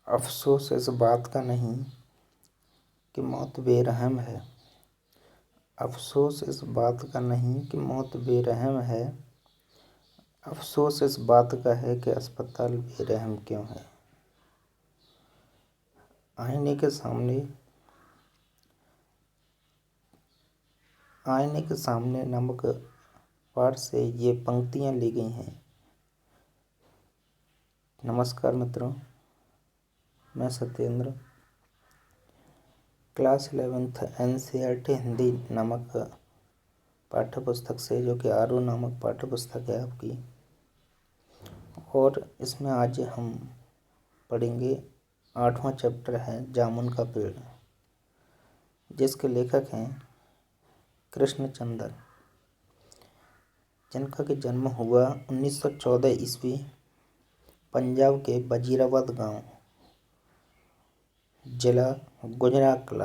अफ़सोस इस बात का नहीं कि मौत बेरहम है। अफ़सोस इस बात का नहीं कि मौत बेरहम है। अफ़सोस इस बात का है कि अस्पताल बेरहम क्यों है। आईने के सामने नमक पाठ से ये पंक्तियाँ ली गई हैं। नमस्कार मित्रों, मैं Satyendra class 11th NCERT Hindi नामक पाठ्य पुस्तक से, जो कि आरू नामक पाठ्य पुस्तक है आपकी, और इसमें आज हम पढ़ेंगे 8वां चैप्टर है जामुन का पेड़, जिसके लेखक हैं कृष्णचंद्र, जिनका कि जन्म हुआ 1914 ईस्वी पंजाब के वजीराबाद गांव, जिला गुजराकला।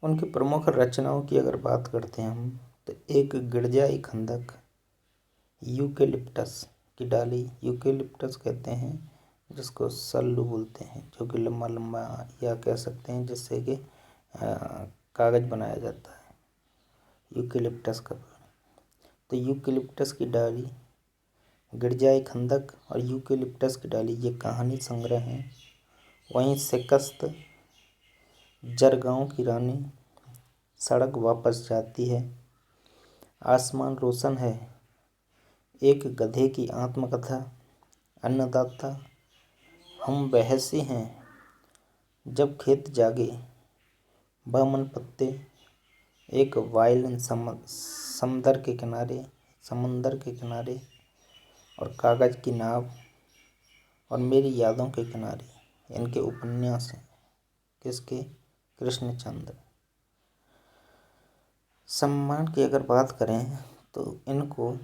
उनकी प्रमुख रचनाओं की अगर बात करते हैं हम, तो एक गिरजाई खंदक, यूकेलिप्टस की डाली, यूकेलिप्टस कहते हैं जिसको सल्लू बोलते हैं, जो कि लंबा लंबा या कह सकते हैं जिससे कि कागज़ बनाया जाता है, यूकेलिप्टस का पेड़। तो यूकेलिप्टस की डाली, गिरजाई खंदक और यूकेलिप्टस की डाली, ये कहानी संग्रह हैं। वहीं शिकस्त, जरगांव की रानी, सड़क वापस जाती है, आसमान रोशन है, एक गधे की आत्मकथा, अन्नदाता, हम बहसी हैं, जब खेत जागे, बामन पत्ते, एक वायलिन समंदर के किनारे, और कागज़ की नाव, और मेरी यादों के किनारे, इनके उपन्यास हैं। किसके? कृष्णचंद्र। सम्मान की अगर बात करें तो इनको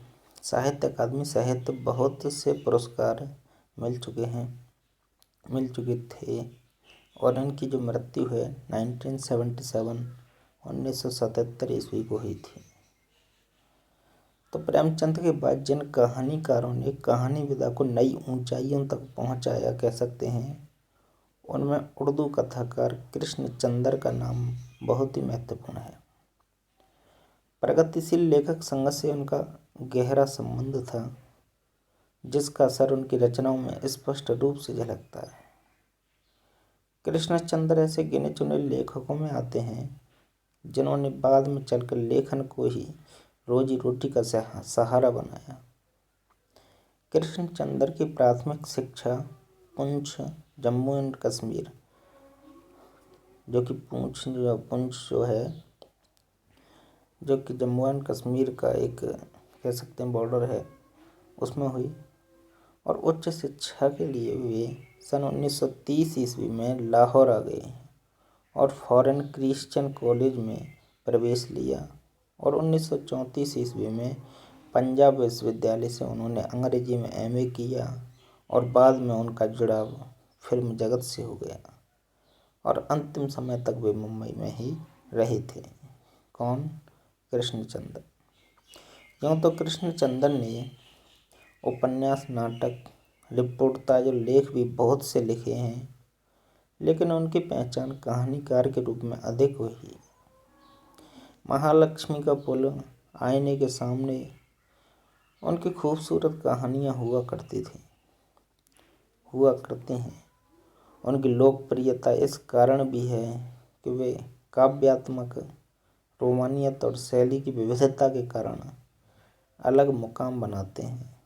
साहित्य अकादमी सहित बहुत से पुरस्कार मिल चुके थे, और इनकी जो मृत्यु है 1977 ईस्वी को हुई थी। तो प्रेमचंद के बाद जिन कहानीकारों ने कहानी विधा को नई ऊंचाइयों तक पहुंचाया, कह सकते हैं, उनमें उर्दू कथाकार कृष्णचंद्र का नाम बहुत ही महत्वपूर्ण है। प्रगतिशील लेखक संघ से उनका गहरा संबंध था, जिसका असर उनकी रचनाओं में स्पष्ट रूप से झलकता है। कृष्णचंद्र ऐसे गिने चुने लेखकों में आते हैं जिन्होंने बाद में चलकर लेखन को ही रोजी रोटी का सहारा बनाया। कृष्णचंद्र की प्राथमिक शिक्षा पुंछ, जम्मू एंड कश्मीर, जो कि पुंछ जम्मू एंड कश्मीर का एक, कह सकते हैं, बॉर्डर है, उसमें हुई। और उच्च शिक्षा के लिए वे सन 1930 ईस्वी में लाहौर आ गए और फॉरेन क्रिश्चियन कॉलेज में प्रवेश लिया, और 1934 ईस्वी में पंजाब विश्वविद्यालय से उन्होंने अंग्रेजी में MA किया, और बाद में उनका जुड़ाव फिल्म जगत से हो गया, और अंतिम समय तक वे मुंबई में ही रहे थे। कौन? कृष्णचंद्र। यूँ तो कृष्णचंद्र ने उपन्यास, नाटक, रिपोर्टाज और लेख भी बहुत से लिखे हैं, लेकिन उनकी पहचान कहानीकार के रूप में अधिक हुई। महालक्ष्मी का पुल, आईने के सामने, उनकी खूबसूरत कहानियाँ हुआ करती हैं। उनकी लोकप्रियता इस कारण भी है कि वे काव्यात्मक रोमानियत और शैली की विविधता के कारण अलग मुकाम बनाते हैं,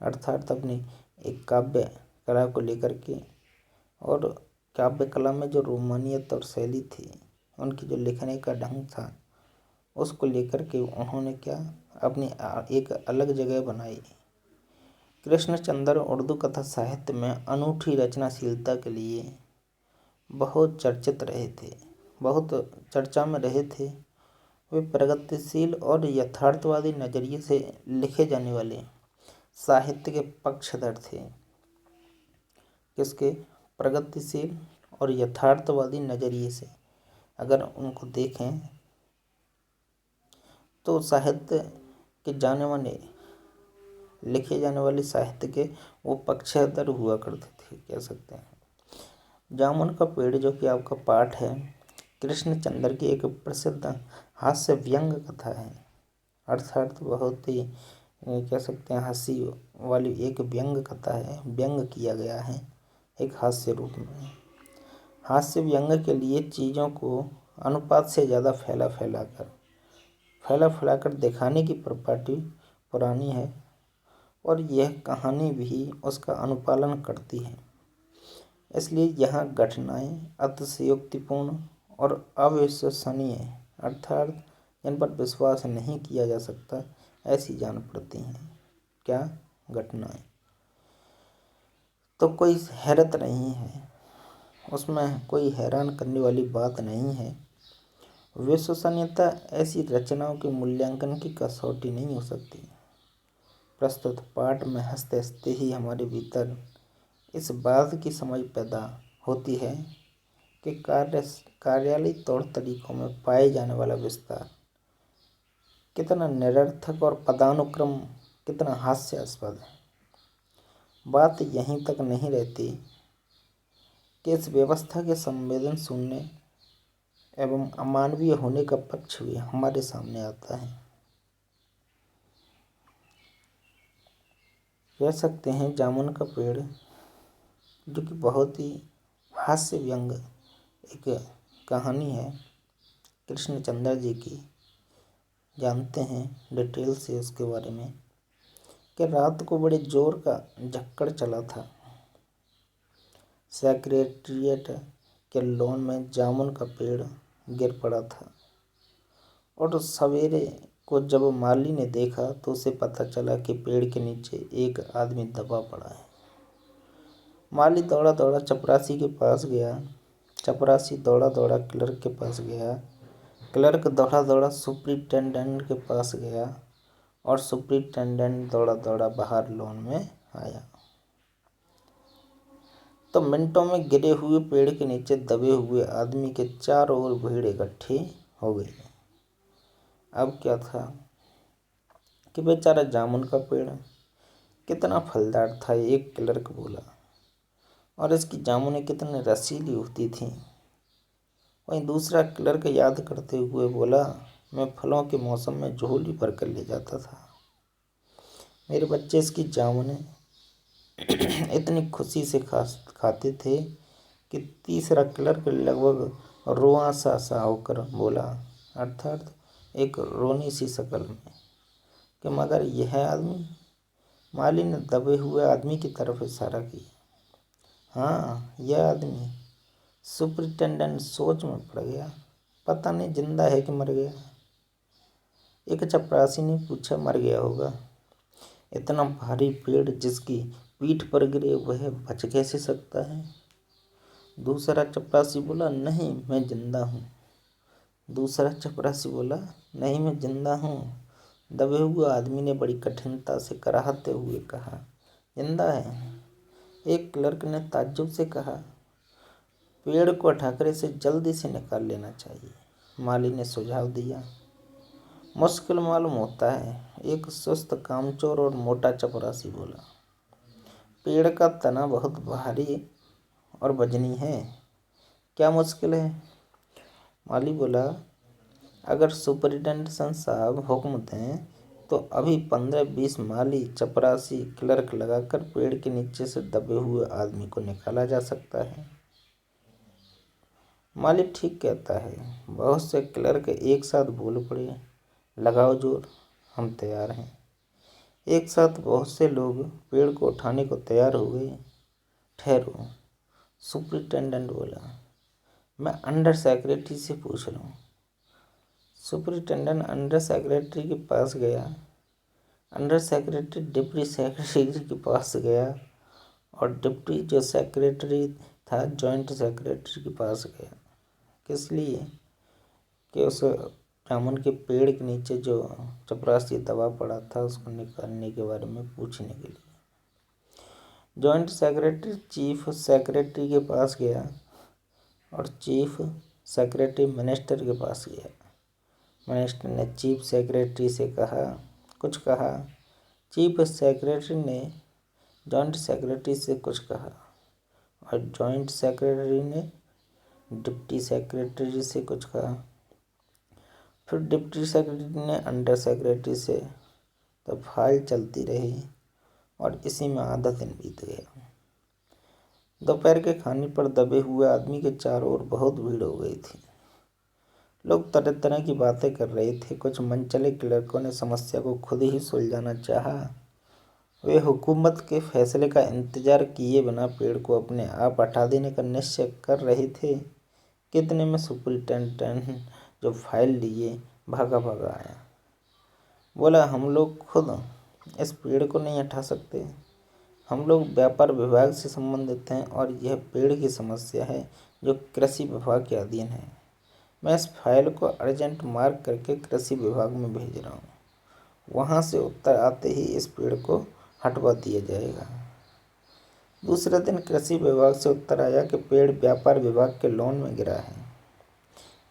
अर्थात अपनी एक काव्य कला को लेकर के, और काव्य कला में जो रोमानियत और शैली थी, उनकी जो लिखने का ढंग था, उसको लेकर के उन्होंने क्या, अपनी एक अलग जगह बनाई। कृष्णचंद्र उर्दू कथा साहित्य में अनूठी रचनाशीलता के लिए बहुत चर्चा में रहे थे। वे प्रगतिशील और यथार्थवादी नज़रिए से लिखे जाने वाले साहित्य के पक्षधर थे। किसके? प्रगतिशील और यथार्थवादी नज़रिए से अगर उनको देखें तो साहित्य के जाने माने लिखे जाने वाले साहित्य के वो पक्षधर हुआ करते थे, कह सकते हैं। जामुन का पेड़ जो कि आपका पाठ है, कृष्णचंद्र की एक प्रसिद्ध हास्य व्यंग कथा है, अर्थात बहुत ही कह सकते हैं हंसी वाली एक व्यंग कथा है, व्यंग किया गया है एक हास्य रूप में। हास्य व्यंग के लिए चीज़ों को अनुपात से ज़्यादा फैला फैलाकर दिखाने की प्रॉपर्टी पुरानी है, और यह कहानी भी उसका अनुपालन करती है। इसलिए यहाँ घटनाएं अतिशयोक्तिपूर्ण और अविश्वसनीय अर्थात जिन पर विश्वास नहीं किया जा सकता ऐसी जान पड़ती हैं। क्या घटनाएं? तो कोई हैरत नहीं है, उसमें कोई हैरान करने वाली बात नहीं है। विश्वसनीयता ऐसी रचनाओं के मूल्यांकन की कसौटी नहीं हो सकती। प्रस्तुत पाठ में हंसते हंसते ही हमारे भीतर इस बात की समझ पैदा होती है कि कार्यालयी तौर तरीकों में पाए जाने वाला विस्तार कितना निरर्थक और पदानुक्रम कितना हास्यास्पद है। बात यहीं तक नहीं रहती कि इस व्यवस्था के संवेदन शून्य एवं अमानवीय होने का पक्ष भी हमारे सामने आता है। कह सकते हैं जामुन का पेड़ जो कि बहुत ही हास्य व्यंग एक कहानी है कृष्णचंद्र जी की। जानते हैं डिटेल से उसके बारे में कि रात को बड़े जोर का झक्कड़ चला था। सेक्रेटरिएट के लॉन में जामुन का पेड़ गिर पड़ा था, और सवेरे को जब माली ने देखा तो उसे पता चला कि पेड़ के नीचे एक आदमी दबा पड़ा है। माली दौड़ा दौड़ा चपरासी के पास गया, चपरासी दौड़ा दौड़ा क्लर्क के पास गया, क्लर्क दौड़ा दौड़ा सुपरिटेंडेंट के पास गया, और सुपरिटेंडेंट दौड़ा दौड़ा बाहर लॉन में आया। तो मिनटों में गिरे हुए पेड़ के नीचे दबे हुए आदमी के चारों ओर भीड़ इकट्ठी हो गई। अब क्या था कि बेचारा जामुन का पेड़ कितना फलदार था, एक क्लर्क बोला, और इसकी जामुनें कितनी रसीली होती थीं। वहीं दूसरा क्लर्क याद करते हुए बोला, मैं फलों के मौसम में झोली भर कर ले जाता था, मेरे बच्चे इसकी जामुनें इतनी खुशी से खाते थे कि तीसरा क्लर्क लगभग रोआसा सा होकर बोला, अर्थात एक रोनी सी शक्ल में, कि मगर यह आदमी? माली ने दबे हुए आदमी की तरफ इशारा किया। हाँ, यह आदमी। सुपरिटेंडेंट सोच में पड़ गया, पता नहीं जिंदा है कि मर गया। एक चपरासी ने पूछा, मर गया होगा, इतना भारी पेड़ जिसकी पीठ पर गिरे वह बच कैसे सकता है? दूसरा चपरासी बोला, नहीं मैं जिंदा हूँ। दूसरा चपरासी बोला, नहीं मैं जिंदा हूँ। दबे हुए आदमी ने बड़ी कठिनता से कराहते हुए कहा, जिंदा है। एक क्लर्क ने ताज्जुब से कहा, पेड़ को हटाकर इसे जल्दी से निकाल लेना चाहिए। माली ने सुझाव दिया। मुश्किल मालूम होता है, एक सुस्त कामचोर और मोटा चपरासी बोला। पेड़ का तना बहुत भारी और वजनी है, क्या मुश्किल है? माली बोला, अगर सुपरिटेंडेंट साहब हुक्म दें तो अभी 15-20 माली चपरासी क्लर्क लगाकर पेड़ के नीचे से दबे हुए आदमी को निकाला जा सकता है। माली ठीक कहता है। बहुत से क्लर्क एक साथ बोल पड़े, लगाओ जोर, हम तैयार हैं। एक साथ बहुत से लोग पेड़ को उठाने को तैयार हो गए। ठहरो, सुपरिटेंडेंट बोला, मैं अंडर सेक्रेटरी से पूछ रहा हूँ। सुपरिटेंडेंट अंडर सेक्रेटरी के पास गया, अंडर सेक्रेटरी डिप्टी सेक्रेटरी के पास गया, और डिप्टी जो सेक्रेटरी था जॉइंट सेक्रेटरी के पास गया। किस लिए? कि उस जामुन के पेड़ के नीचे जो चपरासी दबा पड़ा था उसको निकालने के बारे में पूछने के लिए। जॉइंट सेक्रेटरी चीफ सेक्रेटरी के पास गया, और चीफ सेक्रेटरी मिनिस्टर के पास गया। मिनिस्टर ने चीफ सेक्रेटरी से कुछ कहा, चीफ सेक्रेटरी ने जॉइंट सेक्रेटरी से कुछ कहा और जॉइंट सेक्रेटरी ने डिप्टी सेक्रेटरी से कुछ कहा। फिर डिप्टी सेक्रेटरी ने अंडर सेक्रेटरी से। तो फाइल चलती रही और इसी में आधा दिन बीत गया। दोपहर के खाने पर दबे हुए आदमी के चारों ओर बहुत भीड़ हो गई थी। लोग तरह तरह की बातें कर रहे थे। कुछ मनचले क्लर्कों ने समस्या को खुद ही सुलझाना चाहा। वे हुकूमत के फैसले का इंतजार किए बिना पेड़ को अपने आप हटा देने का निश्चय कर रहे थे। कितने में सुपरिटेंडेंट जो फाइल लिए भागा भागा आया। बोला, हम लोग खुद इस पेड़ को नहीं हटा सकते। हम लोग व्यापार विभाग से संबंधित हैं और यह पेड़ की समस्या है जो कृषि विभाग के अधीन है। मैं इस फाइल को अर्जेंट मार्क करके कृषि विभाग में भेज रहा हूँ। वहाँ से उत्तर आते ही इस पेड़ को हटवा दिया जाएगा। दूसरे दिन कृषि विभाग से उत्तर आया कि पेड़ व्यापार विभाग के लॉन में गिरा है,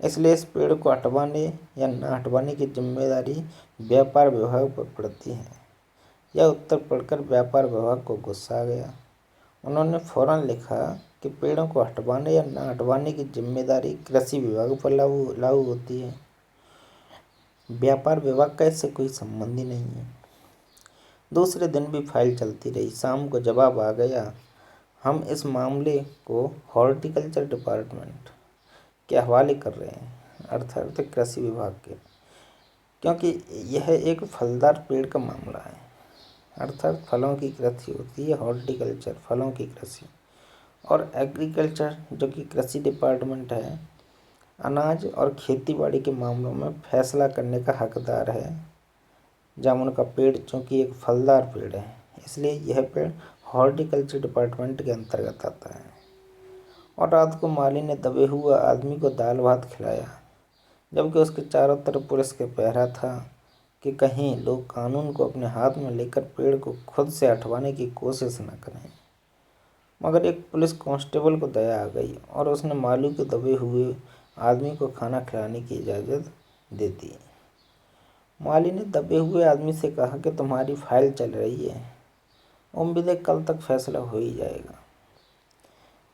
इसलिए इस पेड़ को हटवाने या न हटवाने की जिम्मेदारी व्यापार विभाग पर पड़ती है। यह उत्तर पढ़कर व्यापार विभाग को गुस्सा आ गया। उन्होंने फौरन लिखा कि पेड़ों को हटवाने या न हटवाने की जिम्मेदारी कृषि विभाग पर लागू होती है। व्यापार विभाग का इससे कोई संबंध ही नहीं है। दूसरे दिन भी फाइल चलती रही। शाम को जवाब आ गया। हम इस मामले को हॉर्टिकल्चर डिपार्टमेंट के हवाले कर रहे हैं, अर्थात कृषि विभाग के, क्योंकि यह एक फलदार पेड़ का मामला है। अर्थात फलों की कृषि होती है हॉर्टिकल्चर, फलों की कृषि, और एग्रीकल्चर जो कि कृषि डिपार्टमेंट है, अनाज और खेतीबाड़ी के मामलों में फैसला करने का हकदार है। जामुन का पेड़ चूँकि एक फलदार पेड़ है, इसलिए यह पेड़ हॉर्टिकल्चर डिपार्टमेंट के अंतर्गत आता है। और रात को माली ने दबे हुए आदमी को दाल भात खिलाया, जबकि उसके चारों तरफ पुलिस के पहरा था कि कहीं लोग कानून को अपने हाथ में लेकर पेड़ को खुद से हटवाने की कोशिश न करें। मगर एक पुलिस कांस्टेबल को दया आ गई और उसने माली को दबे हुए आदमी को खाना खिलाने की इजाज़त दे दी। माली ने दबे हुए आदमी से कहा कि तुम्हारी फाइल चल रही है, उम्मीद है कल तक फैसला हो ही जाएगा।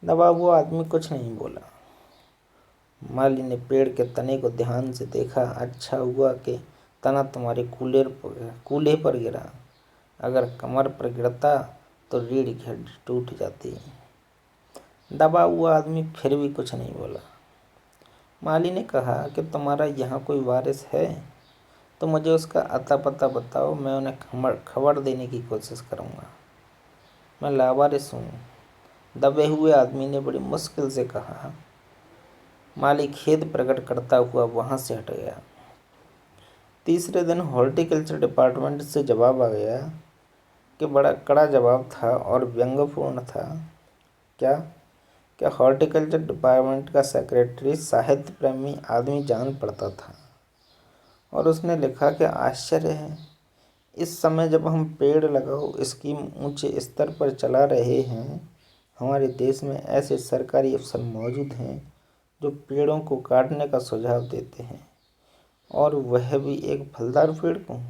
दबा हुआ आदमी कुछ नहीं बोला। माली ने पेड़ के तने को ध्यान से देखा। अच्छा हुआ कि तना तुम्हारे कूल्हे पर गिरा, अगर कमर पर गिरता तो रीढ़ की हड्डी टूट जाती। दबा हुआ आदमी फिर भी कुछ नहीं बोला। माली ने कहा कि तुम्हारा यहाँ कोई वारिस है तो मुझे उसका अता पता बताओ, मैं उन्हें खबर देने की कोशिश करूँगा। मैं लावारिस हूँ, दबे हुए आदमी ने बड़ी मुश्किल से कहा। माली खेद प्रकट करता हुआ वहाँ से हट गया। तीसरे दिन हॉर्टिकल्चर डिपार्टमेंट से जवाब आ गया कि बड़ा कड़ा जवाब था और व्यंग्यपूर्ण था। क्या क्या हॉर्टिकल्चर डिपार्टमेंट का सेक्रेटरी साहित्य प्रेमी आदमी जान पड़ता था और उसने लिखा कि आश्चर्य है, इस समय जब हम पेड़ लगाओ स्कीम ऊंचे स्तर पर चला रहे हैं, हमारे देश में ऐसे सरकारी अफसर मौजूद हैं जो पेड़ों को काटने का सुझाव देते हैं, और वह भी एक फलदार पेड़ को,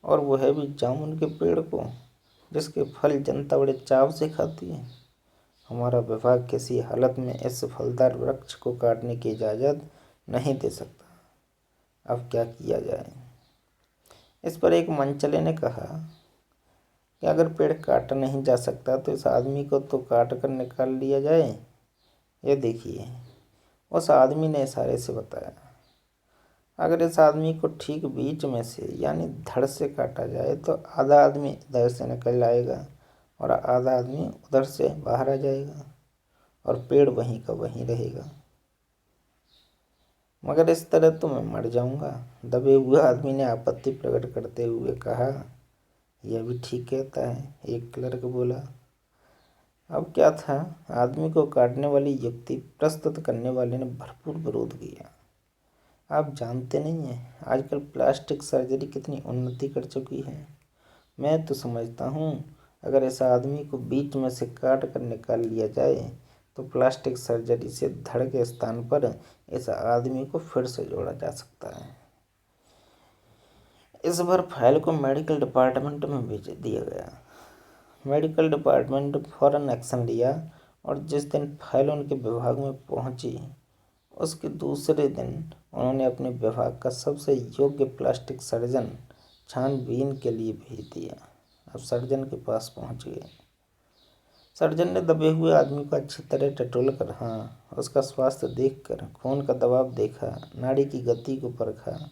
और वह भी जामुन के पेड़ को जिसके फल जनता बड़े चाव से खाती है। हमारा विभाग किसी हालत में इस फलदार वृक्ष को काटने की इजाज़त नहीं दे सकता। अब क्या किया जाए? इस पर एक मनचले ने कहा कि अगर पेड़ काटा नहीं जा सकता तो इस आदमी को तो काट कर निकाल लिया जाए। ये देखिए, उस आदमी ने इशारे से बताया। अगर इस आदमी को ठीक बीच में से यानी धड़ से काटा जाए तो आधा आदमी इधर से निकल आएगा और आधा आदमी उधर से बाहर आ जाएगा और पेड़ वहीं का वहीं रहेगा। मगर इस तरह तो मैं मर जाऊंगा, दबे हुए आदमी ने आपत्ति प्रकट करते हुए कहा। यह भी ठीक कहता है, एक क्लर्क बोला। अब क्या था, आदमी को काटने वाली युक्ति प्रस्तुत करने वाले ने भरपूर विरोध किया। आप जानते नहीं हैं आजकल प्लास्टिक सर्जरी कितनी उन्नति कर चुकी है। मैं तो समझता हूँ अगर इस आदमी को बीच में से काट कर निकाल लिया जाए तो प्लास्टिक सर्जरी से धड़ के स्थान पर इस आदमी को फिर से जोड़ा जा सकता है। इस बार फाइल को मेडिकल डिपार्टमेंट में भेज दिया गया। मेडिकल डिपार्टमेंट फौरन एक्शन लिया और जिस दिन फाइल उनके विभाग में पहुंची उसके दूसरे दिन उन्होंने अपने विभाग का सबसे योग्य प्लास्टिक सर्जन छानबीन के लिए भेज दिया। अब सर्जन के पास पहुंच गए। सर्जन ने दबे हुए आदमी को अच्छी तरह टटोल कर, उसका स्वास्थ्य देखकर, खून का दबाव देखा, नाड़ी की गति को परखा,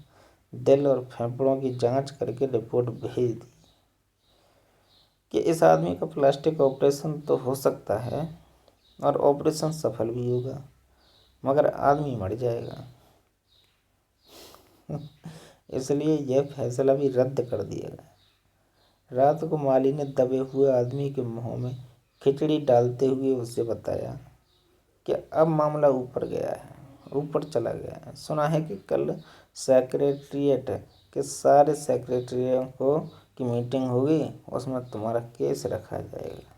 दिल और फेफड़ों की जांच करके रिपोर्ट भेज दी कि इस आदमी का प्लास्टिक ऑपरेशन तो हो सकता है और ऑपरेशन सफल भी होगा, मगर आदमी मर जाएगा। इसलिए यह फैसला भी रद्द कर दिया गया। रात को माली ने दबे हुए आदमी के मुंह में खिचड़ी डालते हुए उसे बताया कि अब मामला ऊपर चला गया है। सुना है कि कल सेक्रेटेरिएट के सारे सेक्रेटरियों की मीटिंग होगी, उसमें तुम्हारा केस रखा जाएगा।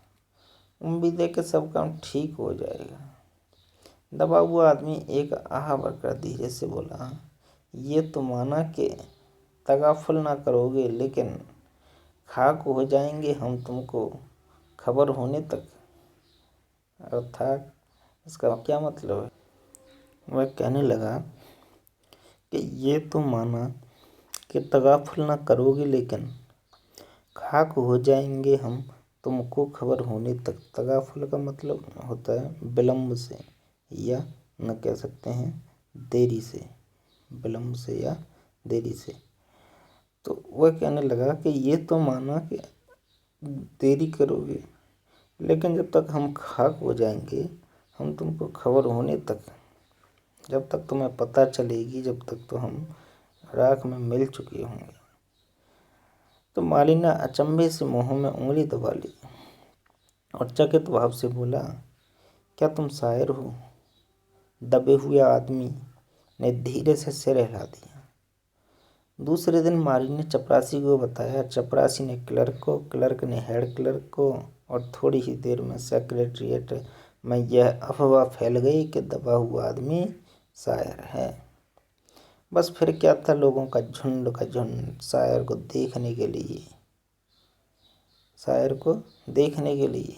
उम्मीद है कि सब काम ठीक हो जाएगा। दबा हुआ आदमी एक आह भरकर धीरे से बोला, ये तो माना कि तगाफुल ना करोगे, लेकिन खाक हो जाएंगे हम तुमको खबर होने तक। अर्थात इसका क्या मतलब है? वह कहने लगा कि ये तो माना कि तगाफुल ना करोगे, लेकिन खाक हो जाएंगे हम तुमको खबर होने तक। तगाफुल का मतलब होता है विलम्ब से, या न कह सकते हैं देरी से, विलम्ब से या देरी से। तो वह कहने लगा कि ये तो माना कि देरी करोगे, लेकिन जब तक हम खाक हो जाएंगे, हम तुमको खबर होने तक, जब तक तुम्हें पता चलेगी, जब तक तो हम राख में मिल चुके होंगे। तो माली ने अचंभे से मुंह में उंगली दबा ली और चकित भाव से बोला, क्या तुम शायर हो? दबे हुए आदमी ने धीरे से सिर हिला दिया। दूसरे दिन माली ने चपरासी को बताया। चपरासी ने क्लर्क को, क्लर्क ने हेड क्लर्क को, और थोड़ी ही देर में सेक्रेटरिएट में यह अफवाह फैल गई कि दबा हुआ आदमी शायर है। बस फिर क्या था, लोगों का झुंड शायर को देखने के लिए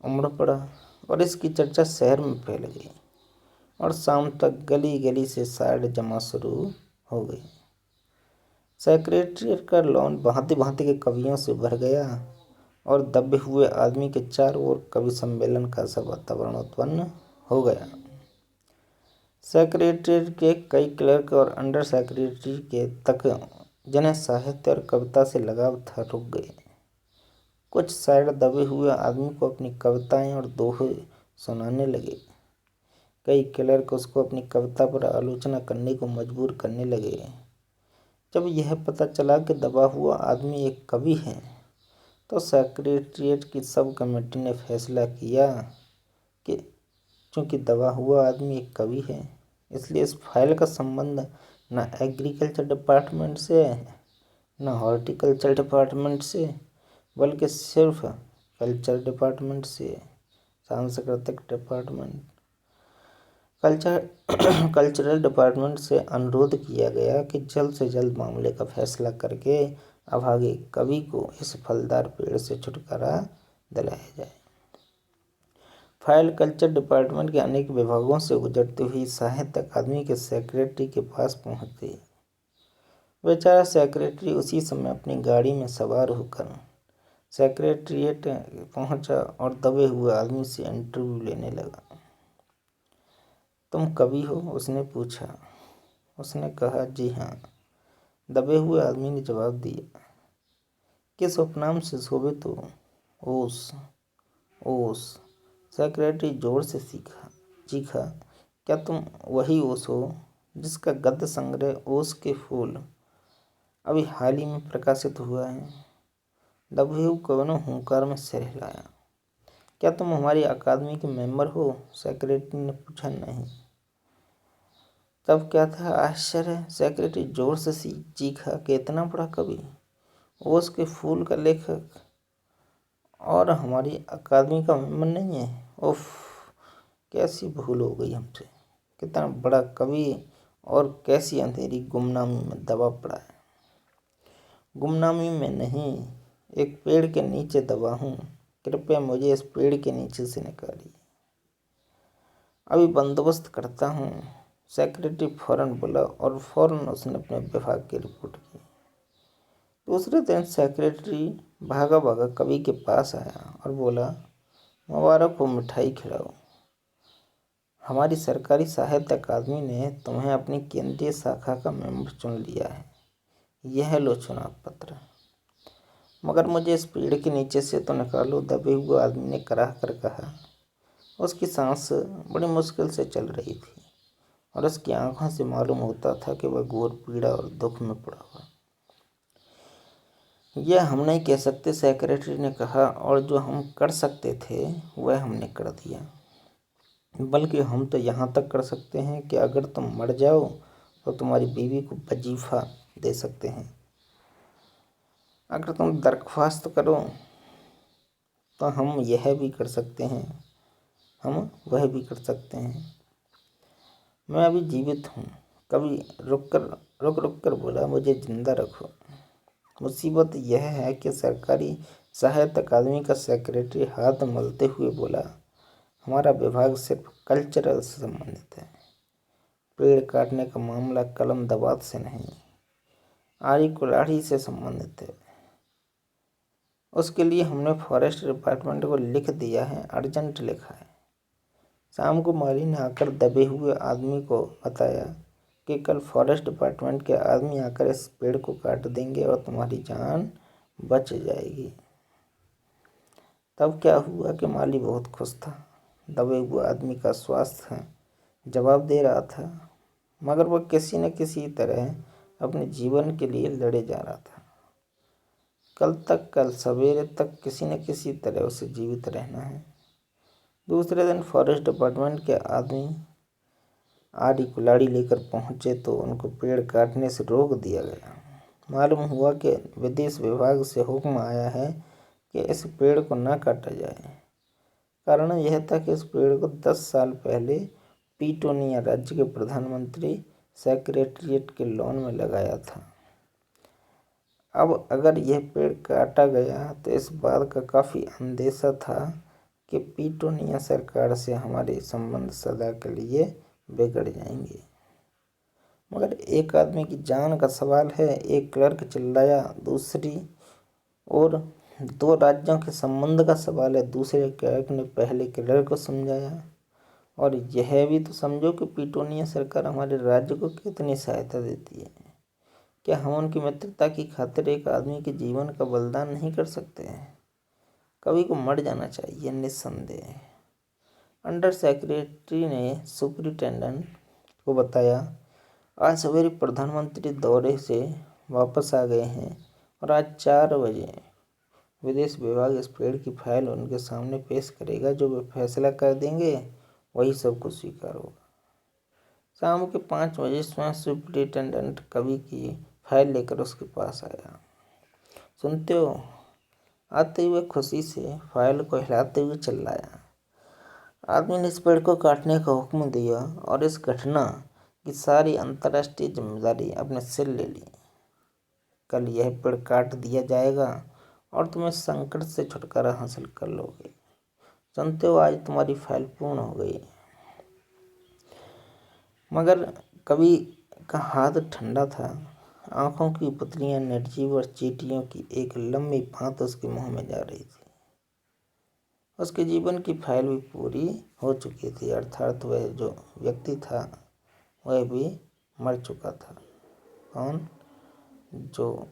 उमड़ पड़ा और इसकी चर्चा शहर में फैल गई और शाम तक गली गली से शायर जमा शुरू हो गई। सेक्रेटरिएट का लॉन भांति भांति के कवियों से भर गया और दबे हुए आदमी के चारों ओर कवि सम्मेलन का सा वातावरण उत्पन्न हो गया। सेक्रेटरिएट के कई क्लर्क और अंडर सेक्रेटरी के तक, जिन्हें साहित्य और कविता से लगाव था, रुक गए। कुछ शायर दबे हुए आदमी को अपनी कविताएं और दोहे सुनाने लगे। कई क्लर्क उसको अपनी कविता पर आलोचना करने को मजबूर करने लगे। जब यह पता चला कि दबा हुआ आदमी एक कवि है, तो सेक्रेटरिएट की सब कमेटी ने फैसला किया कि चूंकि दबा हुआ आदमी एक कवि है, इसलिए इस फाइल का संबंध न एग्रीकल्चर डिपार्टमेंट से, न हॉर्टिकल्चर डिपार्टमेंट से, बल्कि सिर्फ कल्चर डिपार्टमेंट से, सांस्कृतिक डिपार्टमेंट, कल्चरल डिपार्टमेंट से अनुरोध किया गया कि जल्द से जल्द मामले का फैसला करके अभागे कवि को इस फलदार पेड़ से छुटकारा दिलाया जाए। फाइल कल्चर डिपार्टमेंट के अनेक विभागों से गुजरती हुई साहित्य अकादमी के सेक्रेटरी के पास पहुंच गई। बेचारा सेक्रेटरी उसी समय अपनी गाड़ी में सवार होकर सेक्रेटरिएट पहुंचा और दबे हुए आदमी से इंटरव्यू लेने लगा। तुम कवि हो? उसने पूछा। उसने कहा, जी हाँ। दबे हुए आदमी ने जवाब दिया। किस उपनाम से शोभित हो? ओस। ओस। सेक्रेटरी जोर से चीखा, क्या तुम वही ओस हो जिसका गद्य संग्रह ओस के फूल अभी हाल ही में प्रकाशित हुआ है? दबे हुए कवि ने हुंकार में सिर हिलाया। क्या तुम हमारी अकादमी के मेंबर हो? सेक्रेटरी ने पूछा। नहीं। तब क्या था आश्चर्य? सेक्रेटरी जोर से चीखा कि इतना बड़ा कवि, ओस के फूल का लेखक, और हमारी अकादमी का मेंबर नहीं है? उफ, कैसी भूल हो गई हमसे। कितना बड़ा कवि और कैसी अंधेरी गुमनामी में दबा पड़ा है। गुमनामी में नहीं, एक पेड़ के नीचे दबा हूँ, कृपया मुझे इस पेड़ के नीचे से निकालिए। अभी बंदोबस्त करता हूँ, सेक्रेटरी फौरन बोला और फौरन उसने अपने विभाग की रिपोर्ट की। दूसरे दिन सेक्रेटरी भागा भागा कवि के पास आया और बोला, मुबारक हो, मिठाई खिलाओ। हमारी सरकारी साहित्य अकादमी ने तुम्हें अपनी केंद्रीय शाखा का मेंबर चुन लिया है। यह लो चुनाव पत्र। मगर मुझे इस पेड़ के नीचे से तो निकालो, दबे हुए आदमी ने कराह कर कहा। उसकी सांस बड़ी मुश्किल से चल रही थी और उसकी आंखों से मालूम होता था कि वह घोर पीड़ा और दुख में पड़ा हुआ। यह हम नहीं कह सकते, सेक्रेटरी ने कहा, और जो हम कर सकते थे वह हमने कर दिया। बल्कि हम तो यहाँ तक कर सकते हैं कि अगर तुम मर जाओ तो तुम्हारी बीवी को वजीफा दे सकते हैं। अगर तुम दरख्वास्त करो तो हम यह भी कर सकते हैं, हम वह भी कर सकते हैं। मैं अभी जीवित हूँ। कभी रुक रुक कर बोला, मुझे जिंदा रखो। मुसीबत यह है कि सरकारी साहित्य अकादमी का सेक्रेटरी हाथ मलते हुए बोला, हमारा विभाग सिर्फ कल्चरल से संबंधित है। पेड़ काटने का मामला कलम दबात से नहीं, आरी कुल्हाड़ी से संबंधित है। उसके लिए हमने फॉरेस्ट डिपार्टमेंट को लिख दिया है, अर्जेंट लिखा है। शाम को माली ने आकर दबे हुए आदमी को बताया कि कल फॉरेस्ट डिपार्टमेंट के आदमी आकर इस पेड़ को काट देंगे और तुम्हारी जान बच जाएगी। तब क्या हुआ कि माली बहुत खुश था। दबे हुए आदमी का स्वास्थ्य जवाब दे रहा था, मगर वह किसी न किसी तरह अपने जीवन के लिए लड़े जा रहा था। कल सवेरे तक किसी न किसी तरह उसे जीवित रहना है। दूसरे दिन फॉरेस्ट डिपार्टमेंट के आदमी आरी कुल्हाड़ी लेकर पहुंचे तो उनको पेड़ काटने से रोक दिया गया। मालूम हुआ कि विदेश विभाग से हुक्म आया है कि इस पेड़ को न काटा जाए। कारण यह था कि इस पेड़ को 10 साल पहले पीटोनिया राज्य के प्रधानमंत्री सेक्रेटेरिएट के लॉन में लगाया था। अब अगर यह पेड़ काटा गया तो इस बात का काफ़ी अंदेशा था कि पीटोनिया सरकार से हमारे संबंध सदा के लिए बिगड़ जाएंगे। मगर एक आदमी की जान का सवाल है, एक क्लर्क चिल्लाया। दूसरी ओर 2 राज्यों के संबंध का सवाल है। दूसरे क्लर्क ने पहले क्लर्क को समझाया, और यह भी तो समझो कि पीटोनिया सरकार हमारे राज्य को कितनी सहायता देती है। क्या हम उनकी मित्रता की खातिर एक आदमी के जीवन का बलिदान नहीं कर सकते हैं? कवि को मर जाना चाहिए निस्संदेह। अंडर सेक्रेटरी ने सुपरिटेंडेंट को बताया, आज सवेरे प्रधानमंत्री दौरे से वापस आ गए हैं और आज 4 बजे विदेश विभाग इस पेड़ की फाइल उनके सामने पेश करेगा। जो वे फैसला कर देंगे वही सबको स्वीकार होगा। शाम के 5 बजे स्वयं सुपरिटेंडेंट कवि की फाइल लेकर उसके पास आया। सुनते हो? आते हुए खुशी से फाइल को हिलाते हुए चिल्लाया। आदमी ने इस पेड़ को काटने का हुक्म दिया और इस घटना की सारी अंतर्राष्ट्रीय जिम्मेदारी अपने सिर ले ली। कल यह पेड़ काट दिया जाएगा और तुम इस संकट से छुटकारा हासिल कर लोगे। सुनते हो, आज तुम्हारी फाइल पूर्ण हो गई। मगर कवि का हाथ ठंडा था। आंखों की पुतलियां निर्जीव और चींटियों की एक लंबी भांत उसके मुंह में जा रही थी। उसके जीवन की फाइल भी पूरी हो चुकी थी, अर्थात वह जो व्यक्ति था वह भी मर चुका था। कौन? जो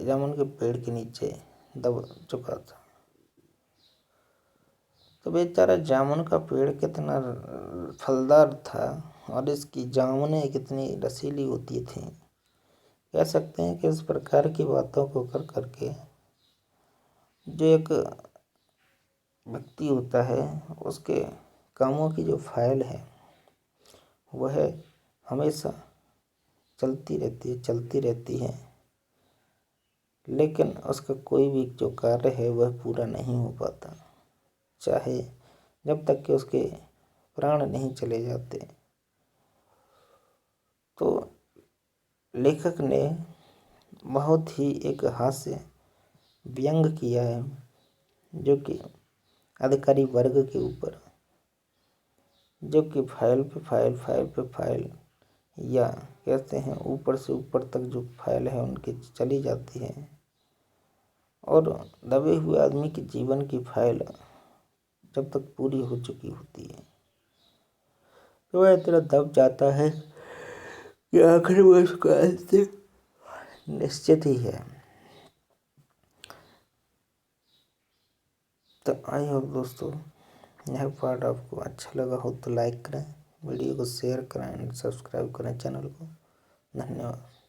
जामुन के पेड़ के नीचे दब चुका था। तो बेचारा जामुन का पेड़ कितना फलदार था और इसकी जामुनें कितनी रसीली होती थी। कह सकते हैं कि इस प्रकार की बातों को कर करके जो एक व्यक्ति होता है उसके कामों की जो फाइल है वह हमेशा चलती रहती है, लेकिन उसका कोई भी जो कार्य है वह पूरा नहीं हो पाता, चाहे जब तक कि उसके प्राण नहीं चले जाते। तो लेखक ने बहुत ही एक हास्य व्यंग किया है, जो कि अधिकारी वर्ग के ऊपर, जो कि फाइल पे फाइल, फाइल पे फाइल, या कहते हैं ऊपर से ऊपर तक जो फाइल है उनकी चली जाती है, और दबे हुए आदमी के जीवन की फाइल जब तक पूरी हो चुकी होती है तो वह इतना दब जाता है कि आखिर वो उसका अंत निश्चित ही है। तो आई होप दोस्तों यह पार्ट आपको अच्छा लगा हो तो लाइक करें, वीडियो को शेयर करें, सब्सक्राइब करें चैनल को। धन्यवाद।